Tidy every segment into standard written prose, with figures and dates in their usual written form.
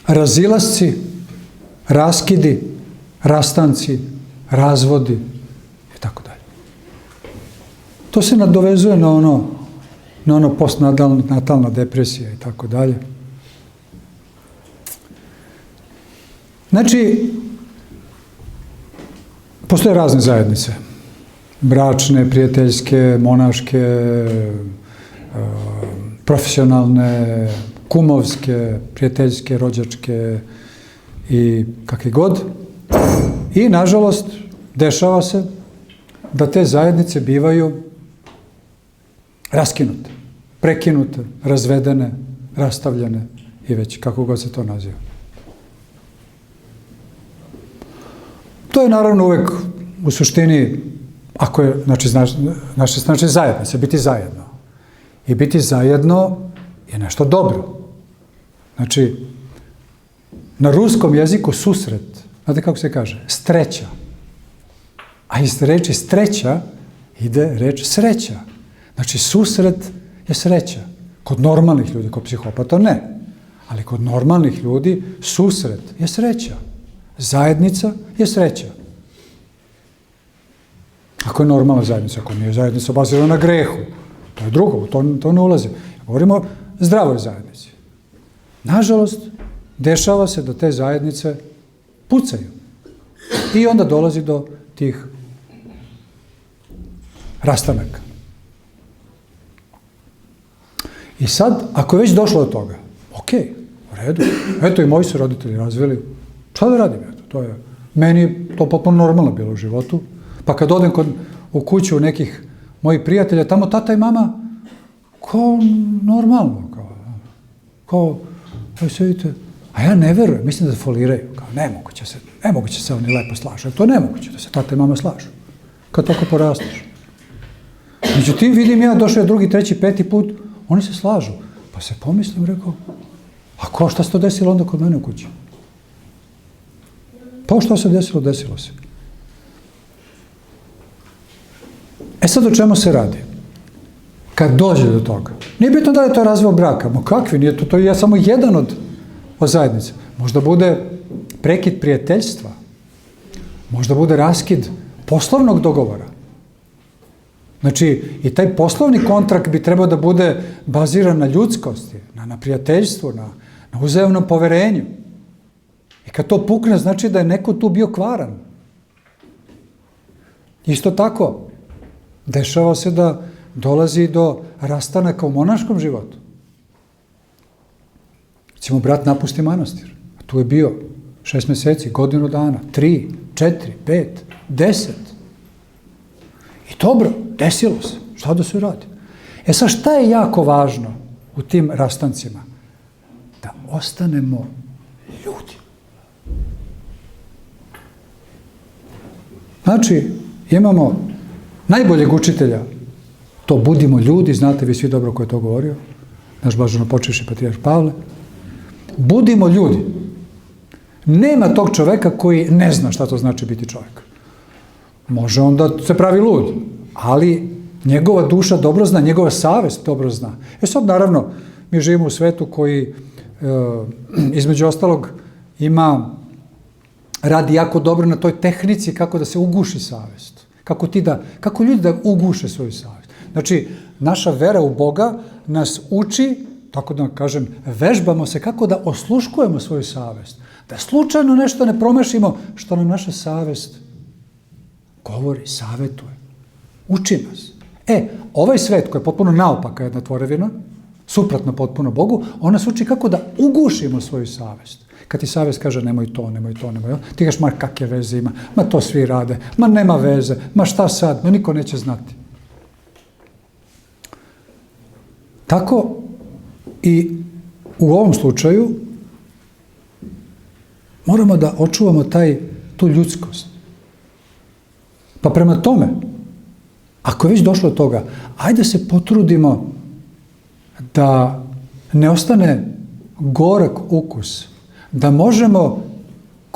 razilasci, raskidi, rastanci, razvodi i tako dalje. To se nadovezuje na ono postnatalna depresija i tako dalje. Znači, postoje razne zajednice. Bračne, prijateljske, monaške, profesionalne, kumovske, prijateljske, rođačke i kakve god. I, nažalost, dešava se da te zajednice bivaju raskinute, prekinute, razvedene, rastavljene i već kako god se to naziva. To je naravno uvek u suštini, ako je, znači zajednice, biti zajedno. I biti zajedno je nešto dobro. Znači, na ruskom jeziku susret, znate kako se kaže? Streća. A iz reči streća ide reč sreća. Znači, susret je sreća. Kod normalnih ljudi, kod psihopata ne. Ali kod normalnih ljudi susret je sreća. Zajednica je sreća. Ako je normalna zajednica, ako nije zajednica bazirana na grehu, to je drugo, to ne ulazi. Govorimo o zdravoj zajednici. Nažalost, dešava se da te zajednice pucaju. I onda dolazi do tih rastanaka. I sad, ako je već došlo do toga, ok, u redu, eto i moji su roditelji razvili, šta da radim? Meni je to potpuno normalno bilo u životu. Pa kad odem u kuću nekih mojih prijatelja, tamo tata i mama, kao normalno, kao, se vidite, a ja ne verujem, mislim da foliraju, kao nemoguće se oni lepo slažu, to je nemoguće da se tata i mama slažu, kad tako porasteš. Međutim, vidim ja, došao je drugi, treći, peti put, oni se slažu, pa se pomislim, rekao, a šta se to desilo onda kod mene u kući? Pa što se desilo, desilo se. E sad o čemu se radi? Kad dođe do toga. Nije bitno da je to razvoj braka. Ma kakvi, nije to je samo jedan od zajednice. Možda bude prekid prijateljstva. Možda bude raskid poslovnog dogovora. Znači, i taj poslovni kontrakt bi trebao da bude baziran na ljudskosti, na prijateljstvu, na uzajamnom poverenju. I kad to pukne, znači da je neko tu bio kvaran. Isto tako, dešava se da dolazi do rastanaka u monaškom životu. Recimo, brat napusti manastir. A tu je bio 6 meseci, godinu dana, 3, 4, 5, 10. I dobro, desilo se. Šta da se radi? E sad, šta je jako važno u tim rastancima? Da ostanemo ljudi. Znači, imamo najboljeg učitelja, to budimo ljudi, znate vi svi dobro ko je to govorio, naš blaženopočivši patrijarh Pavle. Budimo ljudi. Nema tog čoveka koji ne zna šta to znači biti čovjek. Može on da se pravi lud, ali njegova duša dobro zna, njegova savest dobro zna. E sad, naravno, mi živimo u svetu koji, između ostalog, radi jako dobro na toj tehnici kako da se uguši savest. Kako ljudi da uguše svoju savest. Znači, naša vera u Boga nas uči, tako da kažem, vežbamo se kako da osluškujemo svoju savest. Da slučajno nešto ne promešimo što nam naša savest govori, savetuje. Uči nas. Ovaj svet koji je potpuno naopaka jedna tvorevina, suprotno potpuno Bogu, on nas uči kako da ugušimo svoju savest. Kad ti savest kaže nemoj to, ti kažeš ma kakve veze ima, ma to svi rade, ma nema veze, ma šta sad, ma niko neće znati. Tako i u ovom slučaju moramo da očuvamo tu ljudskost. Pa prema tome, ako je već došlo do toga, ajde se potrudimo da ne ostane gorak ukus, da možemo,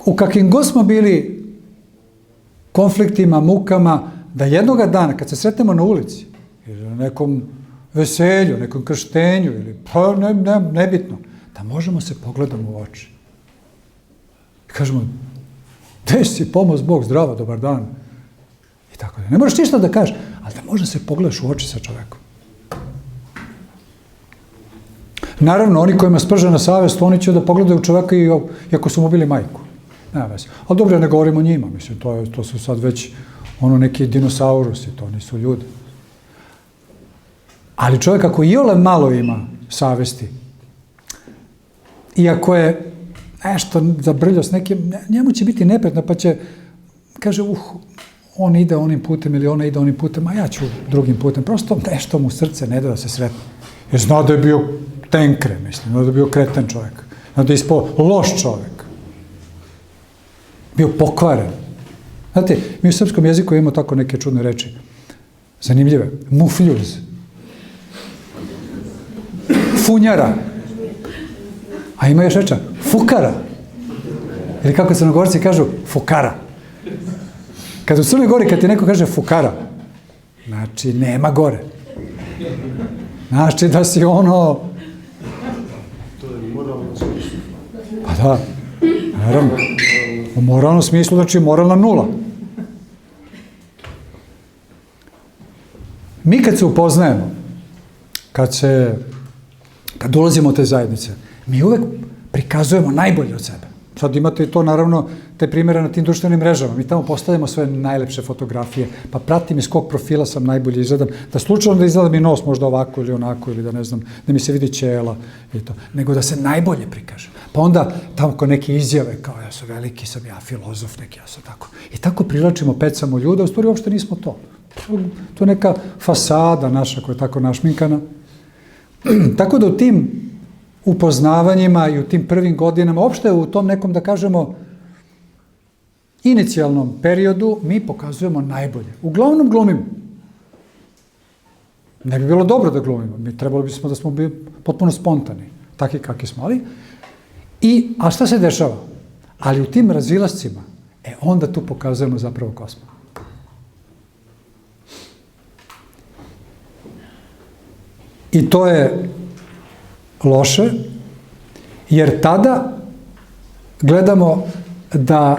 u kakvim god smo bili konfliktima, mukama, da jednoga dana, kad se sretnemo na ulici, ili na nekom veselju, nekom krštenju, ili pa nebitno, da možemo se pogledamo u oči I kažemo, gde si, pomoz Bog, zdravo, dobar dan. I tako da. Ne moraš ništa da kažeš, ali da možda se pogledaš u oči sa čovekom. Naravno, oni kojima spržena savest, oni će da pogledaju čoveka i ako su mu bili majku. Nema veze. Ali dobro, ne govorimo o njima, mislim, to su sad već neki dinosaurusi, to nisu ljudi. Ali čovjek ako iole malo ima savesti, i ako je nešto zabrljao s nekim, njemu će biti neprijatno, pa će, kaže, on ide onim putem ili ona ide onim putem, a ja ću drugim putem. Prosto nešto mu srce ne da se sretne. Jer zna da je bio tenkre, mislim, zna da je bio kreten čovjek, zna da je ispao loš čovjek. Bio pokvaren. Znate, mi u srpskom jeziku imamo tako neke čudne reči. Zanimljive. Mufljuz. Funjara. A ima još reča. Fukara. Ili kako Crnogorci kažu, fukara. Kad u Crnoj Gori, kad ti neko kaže fukara, znači nema gore. Znači da si ono... To je moralno smislu. Pa da, naravno. U moralnom smislu, znači moralna nula. Mi kad se upoznajemo, kad ulazimo u te zajednice, mi uvek prikazujemo najbolje od sebe. Sad imate to, naravno, te primjere na tim društvenim mrežama. Mi tamo postavljamo sve najlepše fotografije, pa pratim iz kog profila sam najbolje izgledam, da slučajno da izgleda mi nos možda ovako ili onako, ili da ne znam, da mi se vidi ćela i to, nego da se najbolje prikaže. Pa onda tamo ko neke izjave, kao ja sam veliki, sam ja filozof neki, ja sam tako. I tako privlačimo, pecamo ljude, u stvari uopšte nismo to. To je neka fasada naša koja je tako našminkana. Tako da u tim upoznavanjima i u tim prvim godinama, uopšte u tom nekom, da kažemo, inicijalnom periodu, mi pokazujemo najbolje. Uglavnom glumimo. Ne bi bilo dobro da glumimo. Mi trebalo bismo da smo bili potpuno spontani, takvi kakvi smo. A šta se dešava? Ali u tim razilascima, onda tu pokazujemo zapravo ko smo. I to je loše, jer tada gledamo da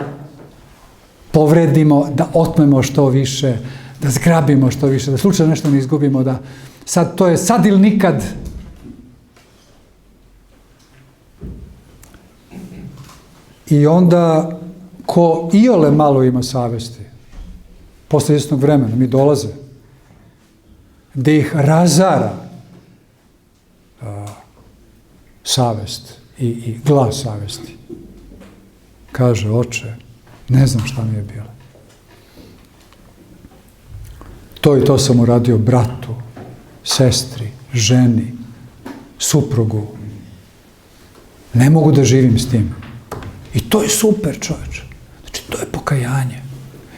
povredimo, da otmemo što više, da zgrabimo što više, da slučajno nešto ne izgubimo, da sad to je sad ili nikad. I onda, ko iole malo ima savesti, posle izvesnog vremena mi dolaze, gde ih razara savest i glas savesti. Kaže, oče, ne znam šta mi je bilo. To i to sam uradio bratu, sestri, ženi, suprugu. Ne mogu da živim s tim. I to je super, čoveče. Znači, to je pokajanje.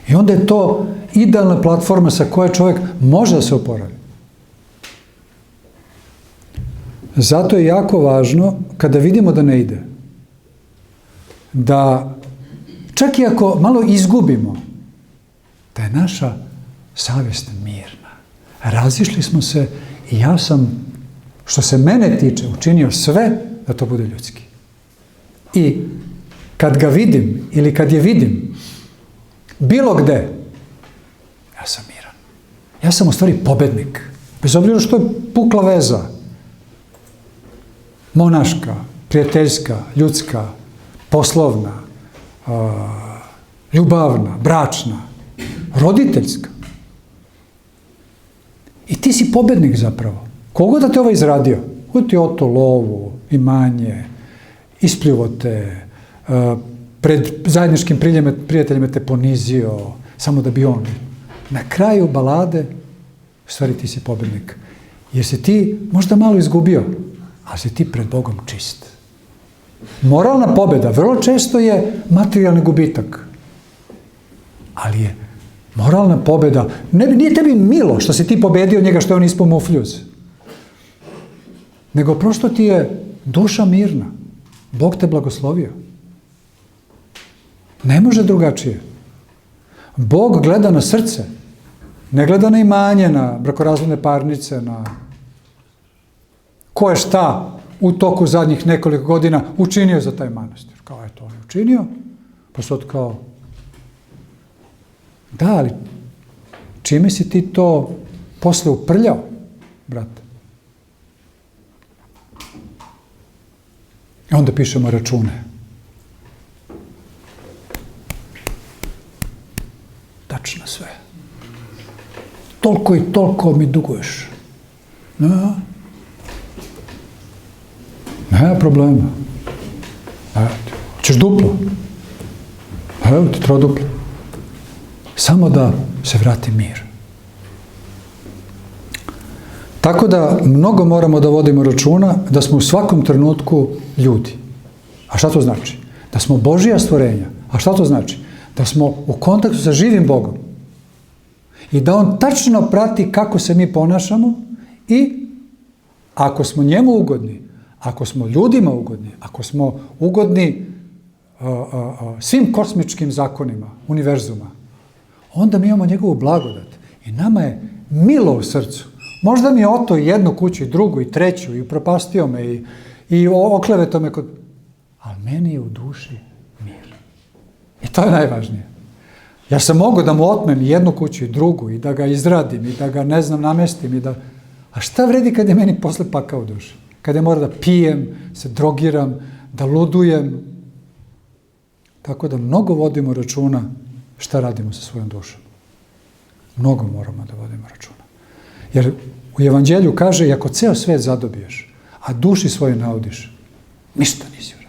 I onda je to idealna platforma sa koje čovjek može da se oporavi. Zato je jako važno, kada vidimo da ne ide, da čak i ako malo izgubimo, da je naša savjest mirna. Razišli smo se i ja sam, što se mene tiče, učinio sve da to bude ljudski. I kad ga vidim ili kad je vidim, bilo gde, ja sam miran. Ja sam u stvari pobednik. Bez obzira što je pukla veza, monaška, prijateljska, ljudska, poslovna, ljubavna, bračna, roditeljska. I ti si pobednik zapravo. Kogo da te ovo izradio? Ko ti je oto lovu, imanje, ispljuvote, pred zajedničkim prijateljima te ponizio, samo da bi on. Na kraju balade, u stvari ti si pobednik. Jer si ti možda malo izgubio, ali si ti pred Bogom čist. Moralna pobeda vrlo često je materijalni gubitak. Ali je moralna pobeda, nije tebi milo što si ti pobedio njega što je on ispao mufljuz. Nego prosto ti je duša mirna. Bog te blagoslovio. Ne može drugačije. Bog gleda na srce. Ne gleda na imanje, na brakorazvodne parnice, na ko je šta u toku zadnjih nekoliko godina učinio za taj manastir. Kao je to on učinio, Pa sad kao, da, ali čime si ti to posle uprljao, brate? I onda pišemo račune. Tačno sve. Toliko i toliko mi duguješ. No. Nema problema. Evo ti. Hoćeš duplo? Evo ti, troduplo. Samo da se vrati mir. Tako da mnogo moramo da vodimo računa da smo u svakom trenutku ljudi. A šta to znači? Da smo Božja stvorenja. A šta to znači? Da smo u kontaktu sa živim Bogom. I da On tačno prati kako se mi ponašamo i ako smo njemu ugodni, ako smo ljudima ugodni, ako smo ugodni svim kosmičkim zakonima, univerzuma, onda mi imamo njegovu blagodat. I nama je milo u srcu. Možda mi je oto jednu kuću i drugu i treću i upropastio me i okleveto me kod... Ali meni je u duši mir. I to je najvažnije. Ja sam mogao da mu otmem jednu kuću i drugu i da ga izradim i da ga, ne znam, namestim i da... A šta vredi kad je meni posle pakao u duši? Kad ja moram da pijem, se drogiram, da ludujem. Tako da mnogo vodimo računa šta radimo sa svojom dušom. Mnogo moramo da vodimo računa. Jer u Evanđelju kaže, i ako ceo svet zadobiješ, a duši svoje naudiš, ništa nisi uradio.